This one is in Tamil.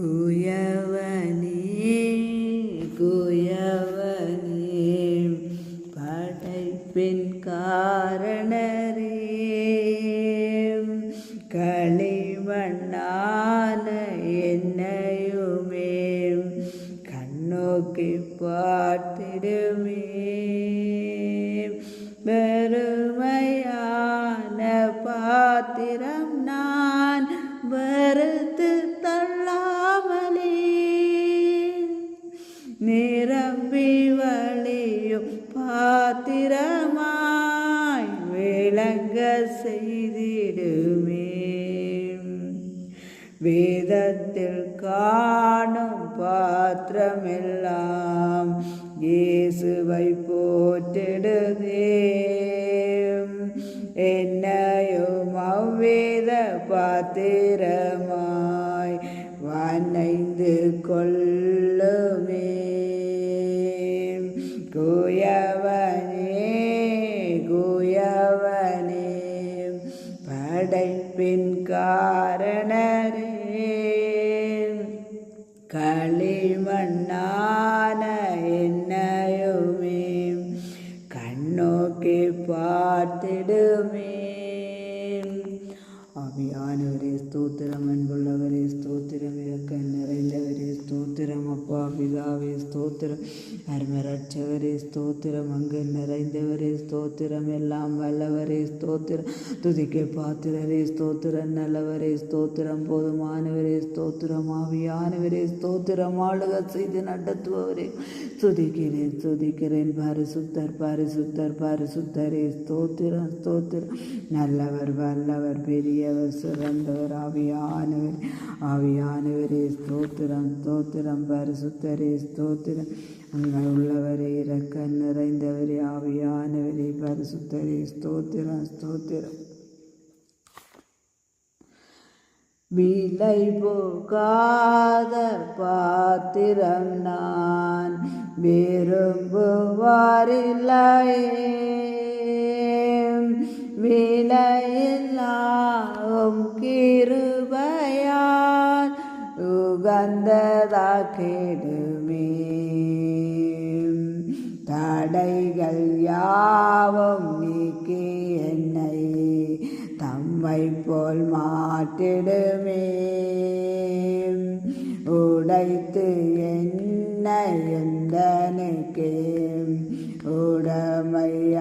குயவனே குயவனே படைப்பின் காரணரே களிமண்ணான என்னையுமே கண்ணோக்கி பார்த்திடுமே வெறுமையான பாத்திரம் நான் வெறுத்து தள்ளாமலே நிரம்பி வழியும் பாத்திரமாய் விளங்க செய்திடுமே வேதத்தில் காணும் பாத்திரமெல்லாம் இயேசுவை போற்றிடுதே என்னையும் அவ்வேத பாத்திரமாய் வனைந்து கொள்ளுமே குயவனே குயவனே படைப்பின் காரணரே களிமண்ணான என்னையுமே கண்ணோக்கி பார்த்திடுமே ஆவியானவரே ஸ்தோத்திரம், அன்புள்ளவரே ஸ்தோத்திரம், இரக்கம் நிறைந்தவரே ஸ்தோத்திரம், அப்பா பிதாவே ஸ்தோத்திரம், அருமரட்சவரே ஸ்தோத்திரம், அங்கு நிறைந்தவரே ஸ்தோத்திரம், எல்லாம் வல்லவரே ஸ்தோத்திரம், துதிக்க பாத்திரரே ஸ்தோத்திரம், நல்லவரே ஸ்தோத்திரம், போதுமானவரே ஸ்தோத்திரம், ஆவியானவரே ஸ்தோத்திரம், ஆளுக செய்து நடத்துபவரே துதிக்கிறேன் துதிக்கிறேன். பரிசுத்தர் பரிசுத்தர் பரிசுத்தரே ஸ்தோத்திரம் ஸ்தோத்திரம், நல்லவர் வல்லவர் பெரியவர் சிறந்தவர் ஆவியானவர் ஆவியானவரே ஸ்தோத்திரம் ஸ்தோத்திரம், பரிசுத்தரே ஸ்தோத்திரம், உண்மை உள்ளவரே இரக்கம் நிறைந்தவரே ஆவியானவரே பரிசுத்தரே ஸ்தோத்திரம் ஸ்தோத்திரம். விலை போகாத பாத்திரம் நான் விரும்புவாரில்லையே விலையில்லாவும் கிருபையால் உகந்ததாக்கிடுமே தடைகள் யாவும் நீக்கி என்னை தம்மை போல் மாற்றிடுமே உடைத்து என்னை எந்தனுக்கு உடமையாக்கிடுமே